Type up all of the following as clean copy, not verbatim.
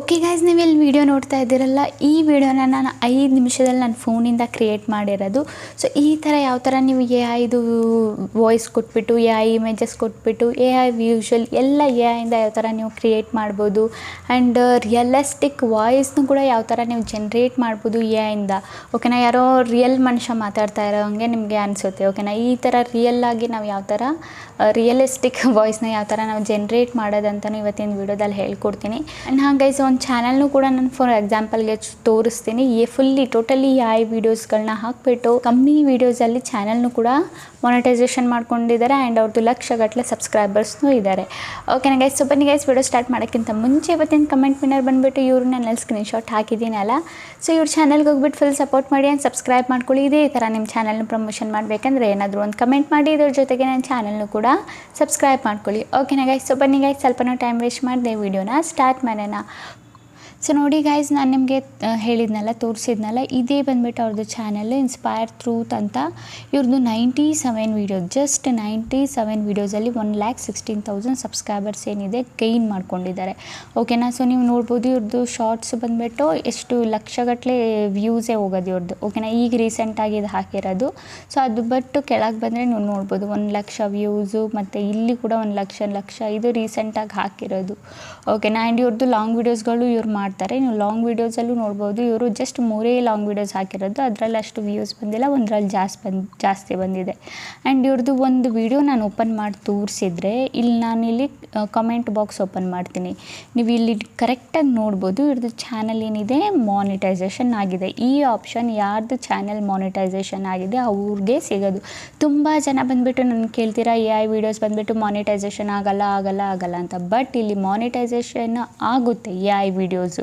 Okay guys, ನೀವು ಇಲ್ಲಿ video ನೋಡ್ತಾ ಇದ್ದೀರಲ್ಲ, ಈ ವಿಡಿಯೋನ ನಾನು 5 ನಿಮಿಷದಲ್ಲಿ ನನ್ನ ಫೋನಿಂದ ಕ್ರಿಯೇಟ್ ಮಾಡಿರೋದು. ಸೊ ಈ ಥರ ಯಾವ ಥರ ನೀವು AI ವಾಯ್ಸ್ ಕೊಟ್ಬಿಟ್ಟು, AI ಇಮೇಜಸ್ ಕೊಟ್ಬಿಟ್ಟು, AI ವಿಷುವಲ್ ಎಲ್ಲ AIಯಿಂದ ಯಾವ ಥರ ನೀವು ಕ್ರಿಯೇಟ್ ಮಾಡ್ಬೋದು. ಆ್ಯಂಡ್ ರಿಯಲಿಸ್ಟಿಕ್ ವಾಯ್ಸ್ನು ಕೂಡ ಯಾವ ಥರ ನೀವು ಜನ್ರೇಟ್ ಮಾಡ್ಬೋದು AI ಇಂದ. ಓಕೆನಾ, ಯಾರೋ ರಿಯಲ್ ಮನುಷ್ಯ ಮಾತಾಡ್ತಾ ಇರೋ ಹಂಗೆ ನಿಮಗೆ ಅನಿಸುತ್ತೆ. ಓಕೆನಾ, ಈ ಥರ ರಿಯಲ್ಲಾಗಿ ನಾವು ಯಾವ ಥರ ರಿಯಲಿಸ್ಟಿಕ್ ವಾಯ್ಸ್ನ ಯಾವ ಥರ ನಾವು ಜನ್ರೇಟ್ ಮಾಡೋದಂತಲೂ ಇವತ್ತಿನ ವಿಡಿಯೋದಲ್ಲಿ ಹೇಳ್ಕೊಡ್ತೀನಿ. ಆ್ಯಂಡ್ ಹಾಗೆ ಗೈಸ್, ಒಂದು ಚಾನಲ್ನು ಕೂಡ ನಾನು ಫಾರ್ ಎಕ್ಸಾಂಪಲ್ಗೆ ತೋರಿಸ್ತೀನಿ. ಟೋಟಲಿ AI ವೀಡಿಯೋಸ್ಗಳನ್ನ ಹಾಕಿಬಿಟ್ಟು ಕಮ್ಮಿ ವೀಡಿಯೋಸಲ್ಲಿ ಚಾನಲ್ನು ಕೂಡ ಮಾನಿಟೈಸೇಷನ್ ಮಾಡ್ಕೊಂಡಿದ್ದಾರೆ. ಆ್ಯಂಡ್ ಅವ್ರದ್ದು ಲಕ್ಷಗಟ್ಟಲೆ ಸಬ್ಸ್ಕ್ರೈಬರ್ಸ್ನೂ ಇದ್ದಾರೆ. ಓಕೆನಾ ಗೈಸ್, ಸೊ ಬನ್ನಿ ಗೈಸ್, ವಿಡಿಯೋ ಸ್ಟಾರ್ಟ್ ಮಾಡೋಕ್ಕಿಂತ ಮುಂಚೆ ಇವತ್ತಿನ ಕಮೆಂಟ್ ವಿನ್ನರ್ ಬಂದುಬಿಟ್ಟು ಇವರು ನಾನು ಸ್ಕ್ರೀನ್ಶಾಟ್ ಹಾಕಿದ್ದೀನಲ್ಲ. ಸೊ ಇವ್ರ ಚಾನಲ್ಗೆ ಹೋಗ್ಬಿಟ್ಟು ಫುಲ್ ಸಪೋರ್ಟ್ ಮಾಡಿ ಆ್ಯಂಡ್ ಸಬ್ಸ್ಕ್ರೈಬ್ ಮಾಡ್ಕೊಳ್ಳಿ. ಇದೇ ಥರ ನಿಮ್ಮ ಚಾನಲ್ನ ಪ್ರಮೋಷನ್ ಮಾಡಬೇಕಂದ್ರೆ ಏನಾದರೂ ಒಂದು ಕಮೆಂಟ್ ಮಾಡಿ, ಇದ್ರ ಜೊತೆಗೆ ನನ್ನ ಚಾನಲ್ನು ಕೂಡ ಸಬ್ಸ್ಕ್ರೈಬ್ ಮಾಡ್ಕೊಳ್ಳಿ. ಓಕೆನಾ ಗೈಸ್, ಸೊ ಬನ್ನಿ ಗೈಸ್, ಸ್ವಲ್ಪನೂ ಟೈಮ್ ವೇಸ್ಟ್ ಮಾಡಿದೆ, ವಿಡಿಯೋನ ಸ್ಟಾರ್ಟ್ ಮಾಡೋಣ. ಸೊ ನೋಡಿ ಗೈಸ್, ನಾನು ನಿಮಗೆ ಹೇಳಿದ್ನಲ್ಲ, ತೋರಿಸಿದ್ನಲ್ಲ, ಇದೇ ಬಂದುಬಿಟ್ಟು ಅವ್ರದ್ದು ಚಾನಲ್ ಇನ್ಸ್ಪೈರ್ ಟ್ರೂತ್ ಅಂತ. ಇವ್ರದ್ದು 97 ವೀಡಿಯೋ, ಜಸ್ಟ್ 97 ವೀಡಿಯೋಸಲ್ಲಿ 1,16,000 ಸಬ್ಸ್ಕ್ರೈಬರ್ಸ್ ಏನಿದೆ ಗೈನ್ ಮಾಡ್ಕೊಂಡಿದ್ದಾರೆ. ಓಕೆನಾ, ಸೊ ನೀವು ನೋಡ್ಬೋದು ಇವ್ರದ್ದು ಶಾರ್ಟ್ಸ್ ಬಂದುಬಿಟ್ಟು ಎಷ್ಟು ಲಕ್ಷಗಟ್ಟಲೆ ವ್ಯೂಸೇ ಹೋಗೋದು ಇವ್ರದ್ದು. ಓಕೆನಾ, ಈಗ ರೀಸೆಂಟಾಗಿ ಇದು ಹಾಕಿರೋದು. ಸೊ ಅದು ಬಿಟ್ಟು ಕೆಳಗೆ ಬಂದರೆ ನೀವು ನೋಡ್ಬೋದು 1,00,000 ವ್ಯೂಸು, ಮತ್ತು ಇಲ್ಲಿ ಕೂಡ 1,00,000 ಇದು ರೀಸೆಂಟಾಗಿ ಹಾಕಿರೋದು. ಓಕೆನಾ, ಆ್ಯಂಡ್ ಇವ್ರದ್ದು ಲಾಂಗ್ ವೀಡಿಯೋಸ್ಗಳು ಇವ್ರು ಮಾಡ್ತಾರೆ. ನೀವು ಲಾಂಗ್ ವೀಡಿಯೋಸಲ್ಲೂ ನೋಡ್ಬೋದು, ಇವರು ಜಸ್ಟ್ 3 ಲಾಂಗ್ ವೀಡಿಯೋಸ್ ಹಾಕಿರೋದು, ಅದರಲ್ಲಿ ಅಷ್ಟು ವ್ಯೂಸ್ ಬಂದಿಲ್ಲ, ಒಂದರಲ್ಲಿ ಜಾಸ್ತಿ ಬಂದಿದೆ. ಆ್ಯಂಡ್ ಇವ್ರದ್ದು ಒಂದು ವೀಡಿಯೋ ನಾನು ಓಪನ್ ಮಾಡಿ ತೋರಿಸಿದ್ರೆ, ಇಲ್ಲಿ ನಾನಿಲ್ಲಿ ಕಮೆಂಟ್ ಬಾಕ್ಸ್ ಓಪನ್ ಮಾಡ್ತೀನಿ, ನೀವು ಇಲ್ಲಿ ಕರೆಕ್ಟಾಗಿ ನೋಡ್ಬೋದು ಇವ್ರದ್ದು ಚಾನಲ್ ಏನಿದೆ ಮಾನಿಟೈಸೇಷನ್ ಆಗಿದೆ. ಈ ಆಪ್ಷನ್ ಯಾರ್ದು ಚಾನಲ್ ಮಾನಿಟೈಸೇಷನ್ ಆಗಿದೆ ಅವ್ರಿಗೆ ಸಿಗೋದು. ತುಂಬ ಜನ ಬಂದುಬಿಟ್ಟು ನನ್ನ ಕೇಳ್ತೀರಾ AI ವೀಡಿಯೋಸ್ ಬಂದುಬಿಟ್ಟು ಮಾನಿಟೈಸೇಷನ್ ಆಗಲ್ಲ ಅಂತ. ಬಟ್ ಇಲ್ಲಿ ಮಾನಿಟೈಸೇಷನ್ ಆಗುತ್ತೆ AI ವೀಡಿಯೋಸು.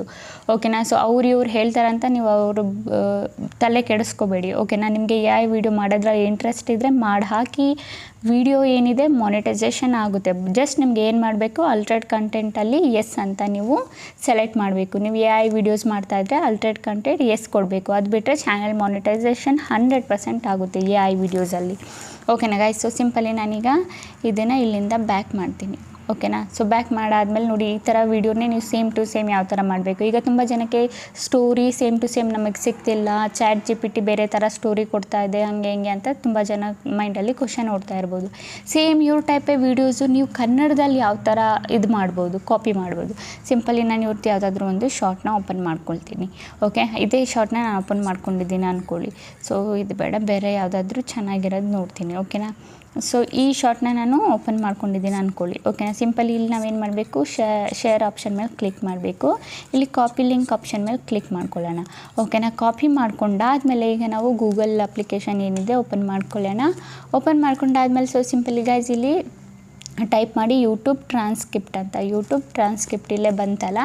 ಓಕೆನಾ, ಸೊ ಇವ್ರು ಹೇಳ್ತಾರಂತ ನೀವು ಅವರು ತಲೆ ಕೆಡಿಸ್ಕೋಬೇಡಿ. ಓಕೆನಾ, ನಿಮಗೆ AI ವಿಡಿಯೋ ಮಾಡೋದ್ರಲ್ಲಿ ಇಂಟ್ರೆಸ್ಟ್ ಇದ್ದರೆ ಮಾಡಿ ಹಾಕಿ, ವಿಡಿಯೋ ಏನಿದೆ ಮಾನಿಟೈಸೇಷನ್ ಆಗುತ್ತೆ. ಜಸ್ಟ್ ನಿಮ್ಗೆ ಏನು ಮಾಡಬೇಕು, ಅಲ್ಟ್ರೇಟ್ ಕಂಟೆಂಟಲ್ಲಿ ಎಸ್ ಅಂತ ನೀವು ಸೆಲೆಕ್ಟ್ ಮಾಡಬೇಕು. ನೀವು AI ವಿಡಿಯೋಸ್ ಮಾಡ್ತಾಯಿದ್ರೆ ಅಲ್ಟ್ರೇಟ್ ಕಂಟೆಂಟ್ ಎಸ್ ಕೊಡಬೇಕು. ಅದು ಬಿಟ್ಟರೆ ಚಾನಲ್ ಮಾನಿಟೈಸೇಷನ್ 100% ಆಗುತ್ತೆ AI ವಿಡಿಯೋಸಲ್ಲಿ. ಓಕೆನಾ ಗೈಸ್, ಸೊ ಸಿಂಪಲಿ ನಾನೀಗ ಇದನ್ನು ಇಲ್ಲಿಂದ ಬ್ಯಾಕ್ ಮಾಡ್ತೀನಿ. ಓಕೆನಾ, ಸೊ ಬ್ಯಾಕ್ ಮಾಡಾದ್ಮೇಲೆ ನೋಡಿ, ಈ ಥರ ವೀಡಿಯೋನೇ ನೀವು ಸೇಮ್ ಟು ಸೇಮ್ ಯಾವ ಥರ ಮಾಡಬೇಕು. ಈಗ ತುಂಬ ಜನಕ್ಕೆ ಸ್ಟೋರಿ ಸೇಮ್ ಟು ಸೇಮ್ ನಮಗೆ ಸಿಗ್ತಿಲ್ಲ, ChatGPT ಬೇರೆ ಥರ ಸ್ಟೋರಿ ಕೊಡ್ತಾ ಇದೆ, ಹಂಗೆ ಅಂತ ತುಂಬ ಜನ ಮೈಂಡಲ್ಲಿ ಕ್ವಶನ್ ಓಡ್ತಾ ಇರ್ಬೋದು. ಸೇಮ್ ಇವ್ರ ಟೈಪೇ ವೀಡಿಯೋಸು ನೀವು ಕನ್ನಡದಲ್ಲಿ ಯಾವ ಥರ ಇದು ಮಾಡ್ಬೋದು, ಕಾಪಿ ಮಾಡ್ಬೋದು. ಸಿಂಪಲಿ ನಾನು ಇವ್ರದ್ದು ಯಾವುದಾದ್ರೂ ಒಂದು ಶಾರ್ಟ್ನ ಓಪನ್ ಮಾಡ್ಕೊಳ್ತೀನಿ. ಓಕೆ, ಇದೇ ಶಾರ್ಟ್ನ ನಾನು ಓಪನ್ ಮಾಡ್ಕೊಂಡಿದ್ದೀನಿ ಅಂದ್ಕೊಳ್ಳಿ. ಸೊ ಇದು ಬೇಡ, ಬೇರೆ ಯಾವುದಾದ್ರೂ ಚೆನ್ನಾಗಿರೋದು ನೋಡ್ತೀನಿ. ಓಕೆನಾ, ಸೊ ಈ ಶಾರ್ಟ್ನ ನಾನು ಓಪನ್ ಮಾಡ್ಕೊಂಡಿದ್ದೀನಿ ಅಂದ್ಕೊಳ್ಳಿ. ಓಕೆನಾ, ಸಿಂಪಲಿ ಇಲ್ಲಿ ನಾವೇನು ಮಾಡಬೇಕು, ಶೇರ್ ಆಪ್ಷನ್ ಮೇಲೆ ಕ್ಲಿಕ್ ಮಾಡಬೇಕು. ಇಲ್ಲಿ ಕಾಪಿ ಲಿಂಕ್ ಆಪ್ಷನ್ ಮೇಲೆ ಕ್ಲಿಕ್ ಮಾಡ್ಕೊಳ್ಳೋಣ. ಓಕೆನಾ, ಕಾಪಿ ಮಾಡ್ಕೊಂಡಾದ್ಮೇಲೆ ಈಗ ನಾವು ಗೂಗಲ್ ಅಪ್ಲಿಕೇಶನ್ ಏನಿದೆ ಓಪನ್ ಮಾಡ್ಕೊಳ್ಳೋಣ. ಓಪನ್ ಮಾಡ್ಕೊಂಡಾದ್ಮೇಲೆ ಸೊ ಸಿಂಪಲಿ ಗೈಸ್ ಇಲ್ಲಿ ಟೈಪ್ ಮಾಡಿ ಯೂಟ್ಯೂಬ್ ಟ್ರಾನ್ಸ್ಕ್ರಿಪ್ಟ್ ಅಂತ. ಯೂಟ್ಯೂಬ್ ಟ್ರಾನ್ಸ್ಕ್ರಿಪ್ಟ್ ಇಲ್ಲೇ ಬಂತಲ್ಲ.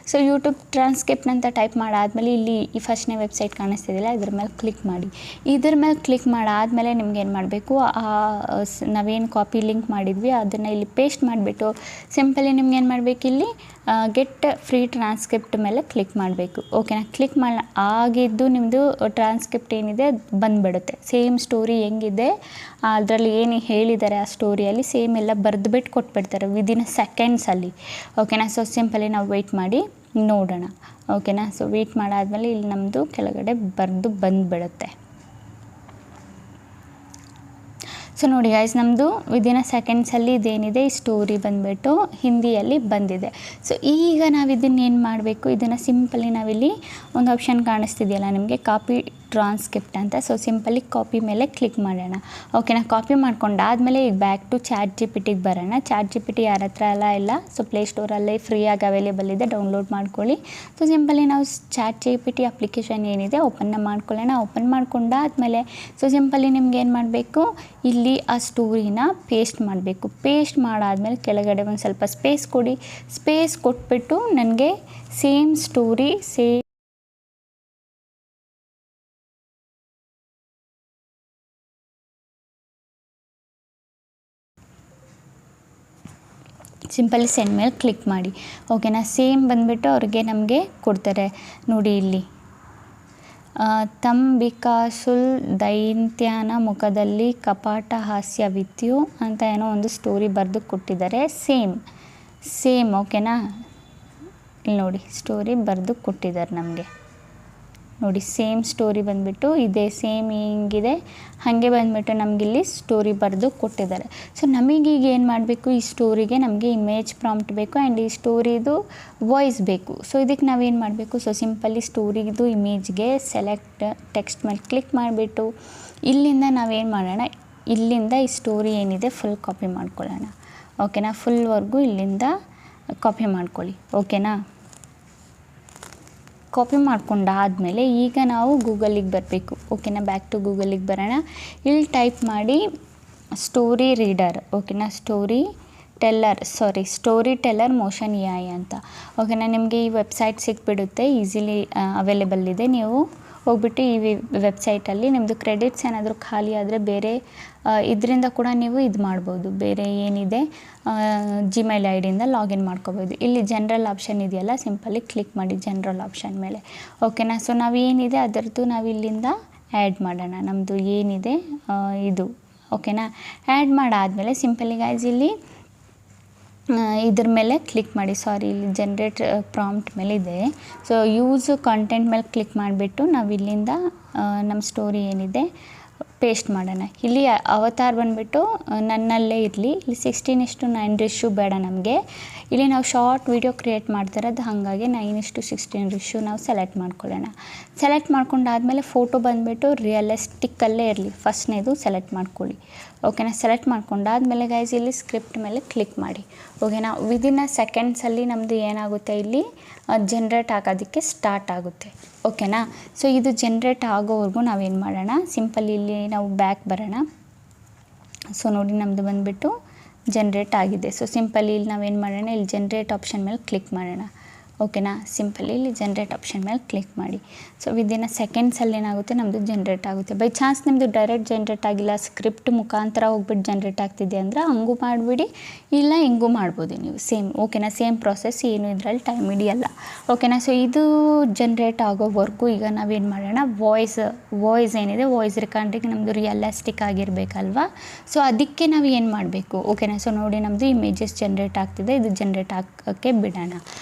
ಸೊ ಯೂಟ್ಯೂಬ್ ಟ್ರಾನ್ಸ್ಕ್ರಿಪ್ಟ್ ಅಂತ ಟೈಪ್ ಮಾಡಾದ್ಮೇಲೆ ಇಲ್ಲಿ ಈ ಫಸ್ಟ್ನೇ ವೆಬ್ಸೈಟ್ ಕಾಣಿಸ್ತಿದ್ದಿಲ್ಲ, ಇದ್ರ ಮೇಲೆ ಕ್ಲಿಕ್ ಮಾಡಿ. ಇದ್ರ ಮೇಲೆ ಕ್ಲಿಕ್ ಮಾಡಾದ್ಮೇಲೆ ನಿಮ್ಗೆ ಏನು ಮಾಡಬೇಕು, ನಾವೇನು ಕಾಪಿ ಲಿಂಕ್ ಮಾಡಿದ್ವಿ ಅದನ್ನು ಇಲ್ಲಿ ಪೇಸ್ಟ್ ಮಾಡಿಬಿಟ್ಟು ಸಿಂಪಲಿ ನಿಮ್ಗೆ ಏನು ಮಾಡಬೇಕು, ಇಲ್ಲಿ ಗೆಟ್ ಫ್ರೀ ಟ್ರಾನ್ಸ್ಕ್ರಿಪ್ಟ್ ಮೇಲೆ ಕ್ಲಿಕ್ ಮಾಡಬೇಕು. ಓಕೆನಾ, ಕ್ಲಿಕ್ ಮಾಡಿ ಆಗಿದ್ದು ನಿಮ್ಮದು ಟ್ರಾನ್ಸ್ಕ್ರಿಪ್ಟ್ ಏನಿದೆ ಬಂದುಬಿಡುತ್ತೆ. ಸೇಮ್ ಸ್ಟೋರಿ ಹೆಂಗಿದೆ ಅದರಲ್ಲಿ ಏನು ಹೇಳಿದ್ದಾರೆ ಆ ಸ್ಟೋರಿಯಲ್ಲಿ ಸೇಮ್ ಎಲ್ಲ ಬರೆದುಬಿಟ್ಟು ಕೊಟ್ಬಿಡ್ತಾರೆ ವಿದಿನ್ ಸೆಕೆಂಡ್ಸಲ್ಲಿ. ಓಕೆನಾ, ಸೊ ಸಿಂಪಲಿ ನಾವು ವೆಯ್ಟ್ ಮಾಡಿ ನೋಡೋಣ. ಓಕೆನಾ, ಸೊ ವೆಯ್ಟ್ ಮಾಡಾದ್ಮೇಲೆ ಇಲ್ಲಿ ನಮ್ಮದು ಕೆಳಗಡೆ ಬರೆದು ಬಂದುಬಿಡುತ್ತೆ. ಸೊ ನೋಡಿ ಗೈಸ್, ನಮ್ಮದು ವಿದಿನ್ ಸೆಕೆಂಡ್ಸಲ್ಲಿ ಇದೇನಿದೆ ಈ ಸ್ಟೋರಿ ಬಂದುಬಿಟ್ಟು ಹಿಂದಿಯಲ್ಲಿ ಬಂದಿದೆ. ಸೊ ಈಗ ನಾವು ಇದನ್ನು ಏನು ಮಾಡಬೇಕು, ಇದನ್ನು ಸಿಂಪಲಿ ನಾವಿಲ್ಲಿ ಒಂದು ಆಪ್ಷನ್ ಕಾಣಿಸ್ತಿದೆಯಲ್ಲ ನಿಮಗೆ, ಕಾಪಿ ಟ್ರಾನ್ಸ್ಕ್ರಿಪ್ಟ್ ಅಂತ. ಸೊ ಸಿಂಪಲಿ ಕಾಪಿ ಮೇಲೆ ಕ್ಲಿಕ್ ಮಾಡೋಣ. ಓಕೆನಾ, ಕಾಪಿ ಮಾಡ್ಕೊಂಡಾದ್ಮೇಲೆ ಈಗ ಬ್ಯಾಕ್ ಟು ChatGPTಗೆ ಬರೋಣ. ChatGPT ಯಾರ ಹತ್ರ ಇಲ್ಲ. ಸೊ ಪ್ಲೇಸ್ಟೋರಲ್ಲಿ ಫ್ರೀಯಾಗಿ ಅವೈಲೇಬಲ್ ಇದೆ, ಡೌನ್ಲೋಡ್ ಮಾಡ್ಕೊಳ್ಳಿ. ಸೊ ಸಿಂಪಲಿ ನಾವು ChatGPT ಅಪ್ಲಿಕೇಶನ್ ಏನಿದೆ ಓಪನ್ನ ಮಾಡ್ಕೊಳ್ಳೋಣ. ಓಪನ್ ಮಾಡ್ಕೊಂಡಾದ್ಮೇಲೆ ಸೊ ಸಿಂಪಲಿ ನಿಮ್ಗೆ ಏನು ಮಾಡಬೇಕು, ಇಲ್ಲಿ ಆ ಸ್ಟೋರಿನ ಪೇಸ್ಟ್ ಮಾಡಬೇಕು. ಪೇಸ್ಟ್ ಮಾಡಾದ್ಮೇಲೆ ಕೆಳಗಡೆ ಒಂದು ಸ್ವಲ್ಪ ಸ್ಪೇಸ್ ಕೊಡಿ. ಸ್ಪೇಸ್ ಕೊಟ್ಬಿಟ್ಟು ನನಗೆ ಸೇಮ್ ಸ್ಟೋರಿ ಸಿಂಪಲಿ ಸೆಂಡ್ ಮೇಲೆ ಕ್ಲಿಕ್ ಮಾಡಿ. ಓಕೆನಾ, ಸೇಮ್ ಬಂದುಬಿಟ್ಟು ಅವ್ರಿಗೆ ನಮಗೆ ಕೊಡ್ತಾರೆ ನೋಡಿ ಇಲ್ಲಿ, ತಂಬಿಕಾಸುಲ್ ದೈತ್ಯನ ಮುಖದಲ್ಲಿ ಕಪಾಟ ಹಾಸ್ಯವಿತ್ಯು ಅಂತ ಏನೋ ಒಂದು ಸ್ಟೋರಿ ಬರೆದು ಕೊಟ್ಟಿದ್ದಾರೆ. ಸೇಮ್ ಓಕೆನಾ. ಇಲ್ಲಿ ನೋಡಿ ಸ್ಟೋರಿ ಬರೆದು ಕೊಟ್ಟಿದ್ದಾರೆ ನಮಗೆ. ನೋಡಿ ಸೇಮ್ ಸ್ಟೋರಿ ಬಂದುಬಿಟ್ಟು ಇದೇ ಸೇಮ್ ಹಿಂಗಿದೆ ಹಾಗೆ ಬಂದುಬಿಟ್ಟು ನಮಗಿಲ್ಲಿ ಸ್ಟೋರಿ ಬರೆದು ಕೊಟ್ಟಿದ್ದಾರೆ. ಸೊ ನಮಗೀಗ ಏನು ಮಾಡಬೇಕು, ಈ ಸ್ಟೋರಿಗೆ ನಮಗೆ ಇಮೇಜ್ ಪ್ರಾಂಪ್ಟ್ ಬೇಕು ಆ್ಯಂಡ್ ಈ ಸ್ಟೋರಿದು ವಾಯ್ಸ್ ಬೇಕು. ಸೊ ಇದಕ್ಕೆ ನಾವೇನು ಮಾಡಬೇಕು, ಸೊ ಸಿಂಪಲ್ಲಿ ಸ್ಟೋರಿದು ಇಮೇಜ್ಗೆ ಸೆಲೆಕ್ಟ್ ಟೆಕ್ಸ್ಟ್ ಮೇಲೆ ಕ್ಲಿಕ್ ಮಾಡಿಬಿಟ್ಟು ಇಲ್ಲಿಂದ ನಾವೇನು ಮಾಡೋಣ, ಇಲ್ಲಿಂದ ಈ ಸ್ಟೋರಿ ಏನಿದೆ ಫುಲ್ ಕಾಪಿ ಮಾಡ್ಕೊಳ್ಳೋಣ. ಓಕೆನಾ, ಫುಲ್ವರೆಗೂ ಇಲ್ಲಿಂದ ಕಾಪಿ ಮಾಡ್ಕೊಳ್ಳಿ. ಓಕೆನಾ, ಕಾಪಿ ಮಾಡ್ಕೊಂಡಾದಮೇಲೆ ಈಗ ನಾವು ಗೂಗಲಿಗೆ ಬರಬೇಕು. ಓಕೆನಾ, ಬ್ಯಾಕ್ ಟು ಗೂಗಲಿಗೆ ಬರೋಣ. ಇಲ್ಲಿ ಟೈಪ್ ಮಾಡಿ ಸ್ಟೋರಿ ರೀಡರ್. ಓಕೆನಾ, ಸ್ಟೋರಿ ಟೆಲ್ಲರ್ ಮೋಷನ್ AI ಅಂತ. ಓಕೆನಾ, ನಿಮಗೆ ಈ ವೆಬ್ಸೈಟ್ ಸಿಕ್ಬಿಡುತ್ತೆ, ಈಸಿಲಿ ಅವೈಲೇಬಲ್ ಇದೆ. ನೀವು ಹೋಗ್ಬಿಟ್ಟು ಈ ವೆಬ್ಸೈಟಲ್ಲಿ ನಿಮ್ಮದು ಕ್ರೆಡಿಟ್ಸ್ ಏನಾದರೂ ಖಾಲಿ ಆದರೆ ಬೇರೆ ಇದರಿಂದ ಕೂಡ ನೀವು ಇದು ಮಾಡ್ಬೋದು. ಬೇರೆ ಏನಿದೆ ಜಿಮೇಲ್ ಐಡಿಯಿಂದ ಲಾಗಿನ್ ಮಾಡ್ಕೋಬೋದು. ಇಲ್ಲಿ ಜನರಲ್ ಆಪ್ಷನ್ ಇದೆಯಲ್ಲ, ಸಿಂಪಲ್ಲಿ ಕ್ಲಿಕ್ ಮಾಡಿ ಜನರಲ್ ಆಪ್ಷನ್ ಮೇಲೆ. ಓಕೆನಾ, ಸೊ ನಾವೇನಿದೆ ಅದರದ್ದು ನಾವು ಇಲ್ಲಿಂದ ಆ್ಯಡ್ ಮಾಡೋಣ ನಮ್ಮದು ಏನಿದೆ ಇದು. ಓಕೆನಾ, ಆ್ಯಡ್ ಮಾಡಾದಮೇಲೆ ಸಿಂಪಲಿ ಗೈಸ್ ಇಲ್ಲಿ ಇದ್ರ ಮೇಲೆ ಕ್ಲಿಕ್ ಮಾಡಿ. ಇಲ್ಲಿ ಜನ್ರೇಟ್ ಪ್ರಾಂಪ್ಟ್ ಮೇಲೆ ಇದೆ. ಸೊ ಯೂಸ್ ಕಂಟೆಂಟ್ ಮೇಲೆ ಕ್ಲಿಕ್ ಮಾಡಿಬಿಟ್ಟು ನಾವು ಇಲ್ಲಿಂದ ನಮ್ಮ ಸ್ಟೋರಿ ಏನಿದೆ ಪೇಸ್ಟ್ ಮಾಡೋಣ. ಇಲ್ಲಿ ಅವತಾರ್ ಬಂದುಬಿಟ್ಟು ನನ್ನಲ್ಲೇ ಇರಲಿ. ಇಲ್ಲಿ 16:9 ರೇಷ್ಯೂ ಬೇಡ ನಮಗೆ. ಇಲ್ಲಿ ನಾವು ಶಾರ್ಟ್ ವೀಡಿಯೋ ಕ್ರಿಯೇಟ್ ಮಾಡ್ತಿರೋದು, ಹಾಗಾಗಿ 9:16 ರೇಷ್ಯೂ ನಾವು ಸೆಲೆಕ್ಟ್ ಮಾಡ್ಕೊಳ್ಳೋಣ. ಸೆಲೆಕ್ಟ್ ಮಾಡ್ಕೊಂಡಾದಮೇಲೆ ಫೋಟೋ ಬಂದುಬಿಟ್ಟು ರಿಯಲಿಸ್ಟಿಕ್ಕಲ್ಲೇ ಇರಲಿ, ಫಸ್ಟ್ನೇದು ಸೆಲೆಕ್ಟ್ ಮಾಡ್ಕೊಳ್ಳಿ. ಓಕೆನಾ, ಸೆಲೆಕ್ಟ್ ಮಾಡ್ಕೊಂಡಾದಮೇಲೆ ಗೈಸ್ ಇಲ್ಲಿ ಸ್ಕ್ರಿಪ್ಟ್ ಮೇಲೆ ಕ್ಲಿಕ್ ಮಾಡಿ. ಓಕೆನಾ, ವಿದಿನ್ ಸೆಕೆಂಡ್ಸಲ್ಲಿ ನಮ್ಮದು ಏನಾಗುತ್ತೆ, ಇಲ್ಲಿ ಜನ್ರೇಟ್ ಆಗೋದಕ್ಕೆ ಸ್ಟಾರ್ಟ್ ಆಗುತ್ತೆ. ಓಕೆನಾ, ಸೊ ಇದು ಜನ್ರೇಟ್ ಆಗೋವರೆಗೂ ನಾವೇನು ಮಾಡೋಣ, ಸಿಂಪಲ್ ಇಲ್ಲಿ ನಾವು ಬ್ಯಾಕ್ ಬರೋಣ. ಸೊ ನೋಡಿ ನಮ್ಮದು ಬಂದುಬಿಟ್ಟು ಜನ್ರೇಟ್ ಆಗಿದೆ. ಸೊ ಸಿಂಪಲಿ ಇಲ್ಲಿ ನಾವೇನು ಮಾಡೋಣ, ಇಲ್ಲಿ ಜನ್ರೇಟ್ ಆಪ್ಷನ್ ಮೇಲೆ ಕ್ಲಿಕ್ ಮಾಡೋಣ. ಓಕೆನಾ, ಸಿಂಪಲಿ ಇಲ್ಲಿ ಜನ್ರೇಟ್ ಆಪ್ಷನ್ ಮೇಲೆ ಕ್ಲಿಕ್ ಮಾಡಿ. ಸೊ ವಿದಿನ್ ಸೆಕೆಂಡ್ಸಲ್ಲಿ ಏನಾಗುತ್ತೆ, ನಮ್ಮದು ಜನ್ರೇಟ್ ಆಗುತ್ತೆ. ಬೈ ಚಾನ್ಸ್ ನಿಮ್ಮದು ಡೈರೆಕ್ಟ್ ಜನ್ರೇಟ್ ಆಗಿಲ್ಲ, ಸ್ಕ್ರಿಪ್ಟ್ ಮುಖಾಂತರ ಹೋಗ್ಬಿಟ್ಟು ಜನ್ರೇಟ್ ಆಗ್ತಿದೆ ಅಂದರೆ ಹಂಗೂ ಮಾಡಿಬಿಡಿ, ಇಲ್ಲ ಹಿಂಗೂ ಮಾಡ್ಬೋದು ನೀವು ಸೇಮ್. ಓಕೆನಾ, ಸೇಮ್ ಪ್ರಾಸೆಸ್, ಏನು ಇದರಲ್ಲಿ ಟೈಮ್ ಹಿಡಿಯಲ್ಲ. ಓಕೆನಾ, ಸೊ ಇದು ಜನ್ರೇಟ್ ಆಗೋವರೆಗೂ ಈಗ ನಾವೇನು ಮಾಡೋಣ, ವಾಯ್ಸ್ ಏನಿದೆ ವಾಯ್ಸ್ ರೆಕಾರ್ಡಿಂಗ್ ನಮ್ಮದು ರಿಯಲಿಸ್ಟಿಕ್ ಆಗಿರಬೇಕಲ್ವಾ. ಸೊ ಅದಕ್ಕೆ ನಾವು ಏನು ಮಾಡಬೇಕು. ಓಕೆನಾ, ಸೊ ನೋಡಿ ನಮ್ಮದು ಇಮೇಜಸ್ ಜನ್ರೇಟ್ ಆಗ್ತಿದೆ, ಇದು ಜನ್ರೇಟ್ ಆಗೋಕ್ಕೆ ಬಿಡೋಣ.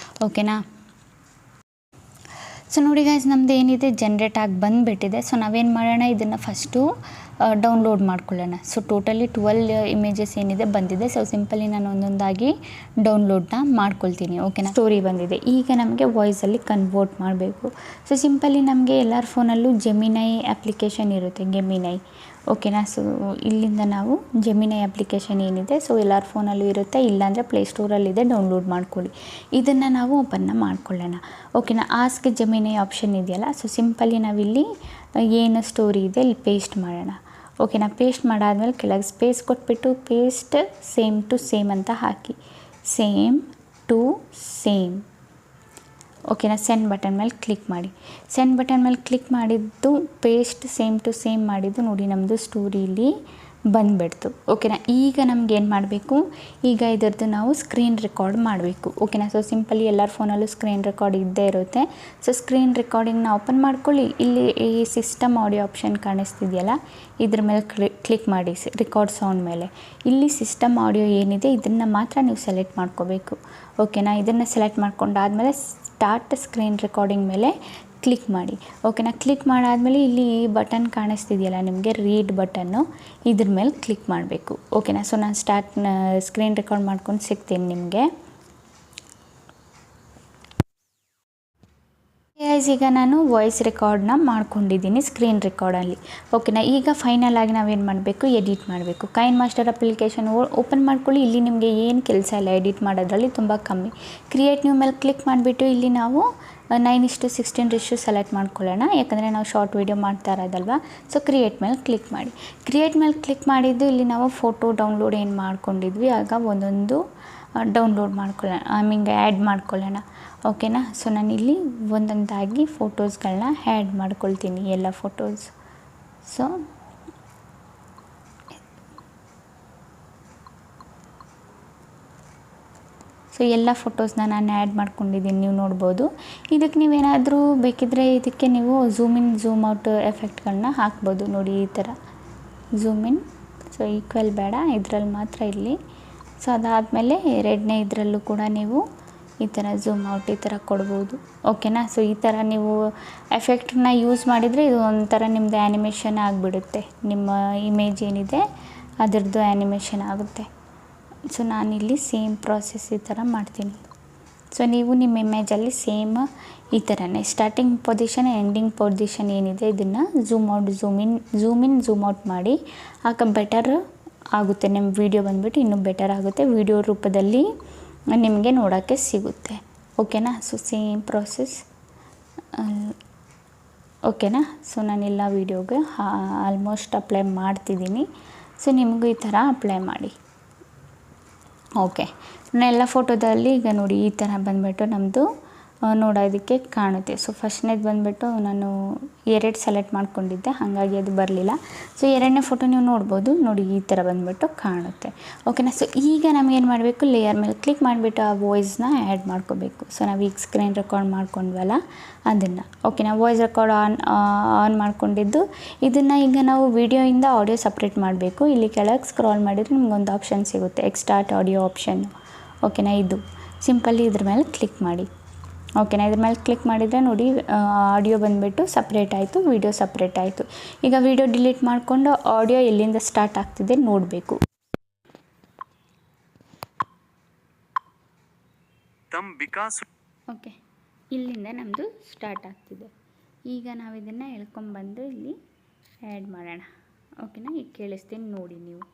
ಓಕೆನಾ, ಸೊ ನೋಡಿ ಗೈಸ್ ನಮ್ಮದು ಏನಿದೆ ಜನ್ರೇಟ್ ಆಗಿ ಬಂದುಬಿಟ್ಟಿದೆ. ಸೊ ನಾವೇನು ಮಾಡೋಣ, ಇದನ್ನು ಫಸ್ಟು ಡೌನ್ಲೋಡ್ ಮಾಡ್ಕೊಳ್ಳೋಣ. ಸೊ ಟೋಟಲಿ 12 ಇಮೇಜಸ್ ಏನಿದೆ ಬಂದಿದೆ. ಸೊ ಸಿಂಪಲಿ ನಾನು ಒಂದೊಂದಾಗಿ ಡೌನ್ಲೋಡ್ನ ಮಾಡ್ಕೊಳ್ತೀನಿ. ಓಕೆನಾ, ಸ್ಟೋರಿ ಬಂದಿದೆ. ಈಗ ನಮಗೆ ವಾಯ್ಸಲ್ಲಿ ಕನ್ವರ್ಟ್ ಮಾಡಬೇಕು. ಸೊ ಸಿಂಪಲಿ ನಮಗೆ ಎಲ್ಲರ ಫೋನಲ್ಲೂ ಜೆಮಿನೈ ಅಪ್ಲಿಕೇಶನ್ ಇರುತ್ತೆ, ಗೆಮಿನೈ. ಓಕೆನಾ, ಸೊ ಇಲ್ಲಿಂದ ನಾವು ಜೆಮಿನೈ ಅಪ್ಲಿಕೇಶನ್ ಏನಿದೆ ಸೊ ಎಲ್ಲರ ಫೋನಲ್ಲೂ ಇರುತ್ತೆ, ಇಲ್ಲಾಂದರೆ ಪ್ಲೇಸ್ಟೋರಲ್ಲಿದೆ, ಡೌನ್ಲೋಡ್ ಮಾಡ್ಕೊಳ್ಳಿ. ಇದನ್ನು ನಾವು ಓಪನ್ನ ಮಾಡ್ಕೊಳ್ಳೋಣ. ಓಕೆನಾ, ಆಸ್ಕ್ ಜೆಮಿನೈ ಆಪ್ಷನ್ ಇದೆಯಲ್ಲ, ಸೊ ಸಿಂಪಲಿ ನಾವಿಲ್ಲಿ ಏನು ಸ್ಟೋರಿ ಇದೆ ಇಲ್ಲಿ ಪೇಸ್ಟ್ ಮಾಡೋಣ. ಓಕೆನಾ, ಪೇಸ್ಟ್ ಮಾಡಾದ್ಮೇಲೆ ಕೆಳಗೆ ಸ್ಪೇಸ್ ಕೊಟ್ಬಿಟ್ಟು ಪೇಸ್ಟ್ ಸೇಮ್ ಟು ಸೇಮ್ ಅಂತ ಹಾಕಿ, ಸೇಮ್ ಟು ಸೇಮ್. ಓಕೆನಾ, ಸೆಂಡ್ ಬಟನ್ ಮೇಲೆ ಕ್ಲಿಕ್ ಮಾಡಿ. ಸೆಂಡ್ ಬಟನ್ ಮೇಲೆ ಕ್ಲಿಕ್ ಮಾಡಿದ್ದು ಪೇಸ್ಟ್ ಸೇಮ್ ಟು ಸೇಮ್ ಮಾಡಿದ್ದು ನೋಡಿ ನಮ್ಮದು ಸ್ಟೋರಿ ಇಲ್ಲಿ ಬಂದುಬಿಡ್ತು. ಓಕೆನಾ, ಈಗ ನಮ್ಗೆ ಏನು ಮಾಡಬೇಕು, ಈಗ ಇದರದ್ದು ನಾವು ಸ್ಕ್ರೀನ್ ರೆಕಾರ್ಡ್ ಮಾಡಬೇಕು. ಓಕೆನಾ, ಸೊ ಸಿಂಪಲಿ ಎಲ್ಲರ ಫೋನಲ್ಲೂ ಸ್ಕ್ರೀನ್ ರೆಕಾರ್ಡ್ ಇದ್ದೇ ಇರುತ್ತೆ. ಸೊ ಸ್ಕ್ರೀನ್ ರೆಕಾರ್ಡಿಂಗ್ನ ಓಪನ್ ಮಾಡ್ಕೊಳ್ಳಿ. ಇಲ್ಲಿ ಈ ಸಿಸ್ಟಮ್ ಆಡಿಯೋ ಆಪ್ಷನ್ ಕಾಣಿಸ್ತಿದೆಯಲ್ಲ, ಇದ್ರ ಮೇಲೆ ಕ್ಲಿಕ್ ಮಾಡಿ, ರೆಕಾರ್ಡ್ ಸೌಂಡ್ ಮೇಲೆ. ಇಲ್ಲಿ ಸಿಸ್ಟಮ್ ಆಡಿಯೋ ಏನಿದೆ ಇದನ್ನು ಮಾತ್ರ ನೀವು ಸೆಲೆಕ್ಟ್ ಮಾಡ್ಕೋಬೇಕು. ಓಕೆನಾ, ಇದನ್ನು ಸೆಲೆಕ್ಟ್ ಮಾಡ್ಕೊಂಡಾದಮೇಲೆ ಸ್ಟಾರ್ಟ್ ಸ್ಕ್ರೀನ್ ರೆಕಾರ್ಡಿಂಗ್ ಮೇಲೆ ಕ್ಲಿಕ್ ಮಾಡಿ. ಓಕೆನಾ, ಕ್ಲಿಕ್ ಮಾಡಾದಮೇಲೆ ಇಲ್ಲಿ ಈ ಬಟನ್ ಕಾಣಿಸ್ತಿದೆಯಲ್ಲ ನಿಮಗೆ ರೀಡ್ ಬಟನ್ನು, ಇದ್ರ ಮೇಲೆ ಕ್ಲಿಕ್ ಮಾಡಬೇಕು. ಓಕೆನಾ, ಸೊ ನಾನು ಸ್ಕ್ರೀನ್ ರೆಕಾರ್ಡ್ ಮಾಡ್ಕೊಂಡು ಸಿಗ್ತೀನಿ ನಿಮಗೆ. ಈಗ ನಾನು ವಾಯ್ಸ್ ರೆಕಾರ್ಡ್ನ ಮಾಡ್ಕೊಂಡಿದ್ದೀನಿ ಸ್ಕ್ರೀನ್ ರೆಕಾರ್ಡಲ್ಲಿ. ಓಕೆನಾ, ಈಗ ಫೈನಲ್ ಆಗಿ ನಾವೇನು ಮಾಡಬೇಕು, ಎಡಿಟ್ ಮಾಡಬೇಕು. ಕೈನ್ ಮಾಸ್ಟರ್ ಅಪ್ಲಿಕೇಶನ್ ಓಪನ್ ಮಾಡ್ಕೊಳ್ಳಿ. ಇಲ್ಲಿ ನಿಮಗೆ ಏನು ಕೆಲಸ ಇಲ್ಲ, ಎಡಿಟ್ ಮಾಡೋದ್ರಲ್ಲಿ ತುಂಬ ಕಮ್ಮಿ. ಕ್ರಿಯೇಟ್ ನ್ಯೂ ಮೇಲೆ ಕ್ಲಿಕ್ ಮಾಡಿಬಿಟ್ಟು ಇಲ್ಲಿ ನಾವು 9:16 ರೇಷ್ಯೂ ಸೆಲೆಕ್ಟ್ ಮಾಡ್ಕೊಳ್ಳೋಣ, ಯಾಕಂದರೆ ನಾವು ಶಾರ್ಟ್ ವೀಡಿಯೋ ಮಾಡ್ತಾ ಇರೋದಲ್ವ. ಸೊ ಕ್ರಿಯೇಟ್ ಮೇಲೆ ಕ್ಲಿಕ್ ಮಾಡಿ. ಕ್ರಿಯೇಟ್ ಮೇಲೆ ಕ್ಲಿಕ್ ಮಾಡಿದ್ದು ಇಲ್ಲಿ ನಾವು ಫೋಟೋ ಡೌನ್ಲೋಡ್ ಏನು ಮಾಡ್ಕೊಂಡಿದ್ವಿ ಆಗ ಒಂದೊಂದು ಡೌನ್ಲೋಡ್ ಮಾಡ್ಕೊಳ್ಳೋಣ, ಆ್ಯಡ್ ಮಾಡ್ಕೊಳ್ಳೋಣ. ಓಕೆನಾ, ಸೊ ನಾನಿಲ್ಲಿ ಒಂದೊಂದಾಗಿ ಫೋಟೋಸ್ಗಳನ್ನ ಆ್ಯಡ್ ಮಾಡ್ಕೊಳ್ತೀನಿ, ಎಲ್ಲ ಫೋಟೋಸ್. ಸೊ ಎಲ್ಲ ಫೋಟೋಸ್ನ ನಾನು ಆ್ಯಡ್ ಮಾಡ್ಕೊಂಡಿದ್ದೀನಿ, ನೀವು ನೋಡ್ಬೋದು. ಇದಕ್ಕೆ ನೀವೇನಾದರೂ ಬೇಕಿದ್ದರೆ ಇದಕ್ಕೆ ನೀವು ಝೂಮ್ ಇನ್ ಝೂಮ್ ಔಟ್ ಎಫೆಕ್ಟ್ಗಳನ್ನ ಹಾಕ್ಬೋದು. ನೋಡಿ ಈ ಥರ ಝೂಮ್ ಇನ್, ಸೊ ಈಕ್ವಲ್ ಬೇಡ, ಇದರಲ್ಲಿ ಮಾತ್ರ ಇಲ್ಲಿ. ಸೊ ಅದಾದಮೇಲೆ ಎರಡನೇ ಇದರಲ್ಲೂ ಕೂಡ ನೀವು ಈ ಥರ ಝೂಮ್ ಔಟ್ ಈ ಥರ ಕೊಡ್ಬೋದು. ಓಕೆನಾ. ಸೊ ಈ ಥರ ನೀವು ಎಫೆಕ್ಟನ್ನ ಯೂಸ್ ಮಾಡಿದರೆ ಇದು ಒಂಥರ ನಿಮ್ಮದು ಆ್ಯನಿಮೇಷನ್ ಆಗಿಬಿಡುತ್ತೆ. ನಿಮ್ಮ ಇಮೇಜ್ ಏನಿದೆ ಅದರದ್ದು ಆ್ಯನಿಮೇಷನ್ ಆಗುತ್ತೆ. ಸೊ ನಾನಿಲ್ಲಿ ಸೇಮ್ ಪ್ರಾಸೆಸ್ ಈ ಥರ ಮಾಡ್ತೀನಿ. ಸೊ ನೀವು ನಿಮ್ಮ ಇಮೇಜಲ್ಲಿ ಸೇಮ್ ಈ ಥರನೇ ಸ್ಟಾರ್ಟಿಂಗ್ ಪೊಸಿಷನ್ ಎಂಡಿಂಗ್ ಪೊಸಿಷನ್ ಏನಿದೆ ಇದನ್ನು zoom out zoom in zoom out ಮಾಡಿ ಆಗ ಬೆಟರ್ ಆಗುತ್ತೆ. ನಿಮ್ಮ ವಿಡಿಯೋ ಬಂದುಬಿಟ್ಟು ಇನ್ನೂ ಬೆಟರ್ ಆಗುತ್ತೆ. ವಿಡಿಯೋ ರೂಪದಲ್ಲಿ ನಿಮಗೆ ನೋಡೋಕ್ಕೆ ಸಿಗುತ್ತೆ. ಓಕೆನಾ. So same process. ಓಕೆನಾ. ಸೊ ನಾನೆಲ್ಲ ವೀಡಿಯೋಗೆ ಆಲ್ಮೋಸ್ಟ್ ಅಪ್ಲೈ ಮಾಡ್ತಿದ್ದೀನಿ. ಸೊ ನಿಮಗೂ ಈ ಥರ ಅಪ್ಲೈ ಮಾಡಿ. ಓಕೆ. ನಾನೆಲ್ಲ ಫೋಟೋದಲ್ಲಿ ಈಗ ನೋಡಿ ಈ ಥರ ಬಂದುಬಿಟ್ಟು ನಮ್ಮದು ನೋಡೋದಕ್ಕೆ ಕಾಣುತ್ತೆ. ಸೊ ಫಸ್ಟ್ನೇದು ಬಂದುಬಿಟ್ಟು ನಾನು 2 ಸೆಲೆಕ್ಟ್ ಮಾಡ್ಕೊಂಡಿದ್ದೆ, ಹಾಗಾಗಿ ಅದು ಬರಲಿಲ್ಲ. ಸೊ 2ನೇ ಫೋಟೋ ನೀವು ನೋಡ್ಬೋದು. ನೋಡಿ ಈ ಥರ ಬಂದುಬಿಟ್ಟು ಕಾಣುತ್ತೆ. ಓಕೆನಾ. ಸೊ ಈಗ ನಮಗೇನು ಮಾಡಬೇಕು, ಲೇಯರ್ ಮೇಲೆ ಕ್ಲಿಕ್ ಮಾಡಿಬಿಟ್ಟು ಆ ವಾಯ್ಸ್ನ ಆ್ಯಡ್ ಮಾಡ್ಕೋಬೇಕು. ಸೊ ನಾವು ಈಗ ಸ್ಕ್ರೀನ್ ರೆಕಾರ್ಡ್ ಮಾಡ್ಕೊಂಡ್ವಲ್ಲ ಅದನ್ನು. ಓಕೆನಾ. ವಾಯ್ಸ್ ರೆಕಾರ್ಡ್ ಆನ್ ಮಾಡ್ಕೊಂಡಿದ್ದು ಇದನ್ನು ಈಗ ನಾವು ವೀಡಿಯೋಯಿಂದ ಆಡಿಯೋ ಸಪ್ರೇಟ್ ಮಾಡಬೇಕು. ಇಲ್ಲಿ ಕೆಳಗೆ ಸ್ಕ್ರಾಲ್ ಮಾಡಿದರೆ ನಿಮಗೊಂದು ಆಪ್ಷನ್ ಸಿಗುತ್ತೆ, ಎಕ್ಸ್ಟ್ರಾಕ್ಟ್ ಆಡಿಯೋ ಆಪ್ಷನ್. ಓಕೆನಾ. ಇದು ಸಿಂಪಲ್ಲಿ ಇದ್ರ ಮೇಲೆ ಕ್ಲಿಕ್ ಮಾಡಿ. ಓಕೆನಾ. ಇದ್ರ ಮೇಲೆ ಕ್ಲಿಕ್ ಮಾಡಿದರೆ ನೋಡಿ ಆಡಿಯೋ ಬಂದುಬಿಟ್ಟು ಸಪ್ರೇಟ್ ಆಯಿತು, ವೀಡಿಯೋ ಸಪ್ರೇಟ್ ಆಯಿತು. ಈಗ ವೀಡಿಯೋ ಡಿಲೀಟ್ ಮಾಡಿಕೊಂಡು ಆಡಿಯೋ ಎಲ್ಲಿಂದ ಸ್ಟಾರ್ಟ್ ಆಗ್ತಿದೆ ನೋಡಬೇಕು. ಓಕೆ. ಇಲ್ಲಿಂದ ನಮ್ಮದು ಸ್ಟಾರ್ಟ್ ಆಗ್ತಿದೆ. ಈಗ ನಾವು ಇದನ್ನು ಎಳ್ಕೊಂಬಂದು ಇಲ್ಲಿ ಆ್ಯಡ್ ಮಾಡೋಣ. ಓಕೆನಾ. ಈಗ ಕೇಳಿಸ್ತೀನಿ ನೋಡಿ ನೀವು.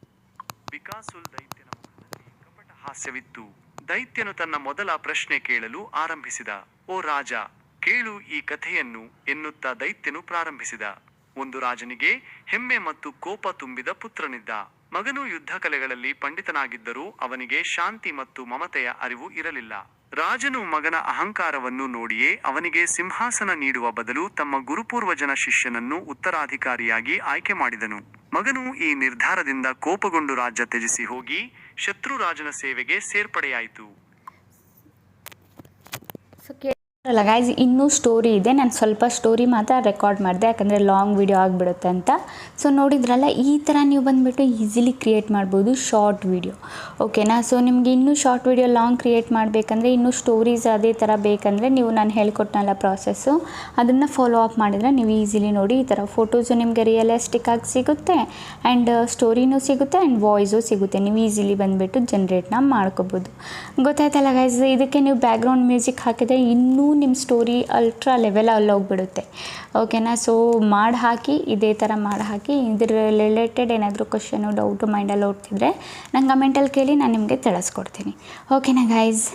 ಬಿಕಾಸುಲ್ ದೈತ್ಯನ ಮುಖದಲ್ಲಿ ಕಪಟ ಹಾಸ್ಯವಿತ್ತು. ದೈತ್ಯನು ತನ್ನ ಮೊದಲ ಪ್ರಶ್ನೆ ಕೇಳಲು ಆರಂಭಿಸಿದ. ಓ ರಾಜ, ಕೇಳು ಈ ಕಥೆಯನ್ನು ಎನ್ನುತ್ತಾ ದೈತ್ಯನು ಪ್ರಾರಂಭಿಸಿದ. ಒಂದು ರಾಜನಿಗೆ ಹೆಮ್ಮೆ ಮತ್ತು ಕೋಪ ತುಂಬಿದ ಪುತ್ರನಿದ್ದ. ಮಗನು ಯುದ್ಧ ಕಲೆಗಳಲ್ಲಿ ಪಂಡಿತನಾಗಿದ್ದರೂ ಅವನಿಗೆ ಶಾಂತಿ ಮತ್ತು ಮಮತೆಯ ಅರಿವು ಇರಲಿಲ್ಲ. ರಾಜನು ಮಗನ ಅಹಂಕಾರವನ್ನು ನೋಡಿಯೇ ಅವನಿಗೆ ಸಿಂಹಾಸನ ನೀಡುವ ಬದಲು ತಮ್ಮ ಗುರುಪೂರ್ವಜನ ಶಿಷ್ಯನನ್ನು ಉತ್ತರಾಧಿಕಾರಿಯಾಗಿ ಆಯ್ಕೆ ಮಾಡಿದನು. ಮಗನು ಈ ನಿರ್ಧಾರದಿಂದ ಕೋಪಗೊಂಡು ರಾಜ್ಯ ತ್ಯಜಿಸಿ ಹೋಗಿ ಶತ್ರು ರಾಜನ ಸೇವೆಗೆ ಸೇರ್ಪಡೆಯಾಯಿತು. ಅಲ್ಲ ಗೈಸ್, ಇನ್ನೂ ಸ್ಟೋರಿ ಇದೆ. ನಾನು ಸ್ವಲ್ಪ ಸ್ಟೋರಿ ಮಾತ್ರ ರೆಕಾರ್ಡ್ ಮಾಡಿದೆ, ಯಾಕಂದರೆ ಲಾಂಗ್ ವಿಡಿಯೋ ಆಗಿಬಿಡುತ್ತೆ ಅಂತ. ಸೊ ನೋಡಿದ್ರಲ್ಲ, ಈ ಥರ ನೀವು ಬಂದುಬಿಟ್ಟು ಈಸಿಲಿ ಕ್ರಿಯೇಟ್ ಮಾಡ್ಬೋದು ಶಾರ್ಟ್ ವಿಡಿಯೋ. ಓಕೆನಾ. ಸೊ ನಿಮಗೆ ಇನ್ನೂ ಶಾರ್ಟ್ ವಿಡಿಯೋ ಲಾಂಗ್ ಕ್ರಿಯೇಟ್ ಮಾಡಬೇಕಂದ್ರೆ, ಇನ್ನೂ ಸ್ಟೋರೀಸ್ ಅದೇ ಥರ ಬೇಕಂದರೆ ನೀವು ನಾನು ಹೇಳ್ಕೊಟ್ನಲ್ಲ ಪ್ರಾಸೆಸ್ಸು, ಅದನ್ನು ಫಾಲೋ ಅಪ್ ಮಾಡಿದರೆ ನೀವು ಈಸಿಲಿ ನೋಡಿ ಈ ಥರ ಫೋಟೋಸು ನಿಮಗೆ ರಿಯಲಿಸ್ಟಿಕ್ ಆಗಿ ಸಿಗುತ್ತೆ, ಆ್ಯಂಡ್ ಸ್ಟೋರಿನೂ ಸಿಗುತ್ತೆ, ಆ್ಯಂಡ್ ವಾಯ್ಸು ಸಿಗುತ್ತೆ. ನೀವು ಈಸಿಲಿ ಬಂದುಬಿಟ್ಟು ಜನ್ರೇಟ್ನ ಮಾಡ್ಕೋಬೋದು. ಗೊತ್ತಾಯ್ತಲ್ಲ ಗೈಸ್. ಇದಕ್ಕೆ ನೀವು ಬ್ಯಾಕ್ಗ್ರೌಂಡ್ ಮ್ಯೂಸಿಕ್ ಹಾಕಿದರೆ ಇನ್ನೂ ನಿಮ್ಮ ಸ್ಟೋರಿ ಅಲ್ಟ್ರಾ ಲೆವೆಲ್ ಅಲ್ಲಿ ಹೋಗ್ಬಿಡುತ್ತೆ. ಓಕೆನಾ. ಸೊ ಮಾಡಿ ಹಾಕಿ, ಇದೇ ಥರ ಮಾಡಿ ಹಾಕಿ. ಇದ್ರ ರಿಲೇಟೆಡ್ ಏನಾದರೂ ಕ್ವಶನು ಡೌಟು ಮೈಂಡಲ್ಲಿ ಓಡ್ತಿದ್ರೆ ನಂಗೆ ಕಮೆಂಟಲ್ಲಿ ಕೇಳಿ, ನಾನು ನಿಮಗೆ ತಿಳಿಸ್ಕೊಡ್ತೀನಿ. ಓಕೆನಾ ಗೈಸ್.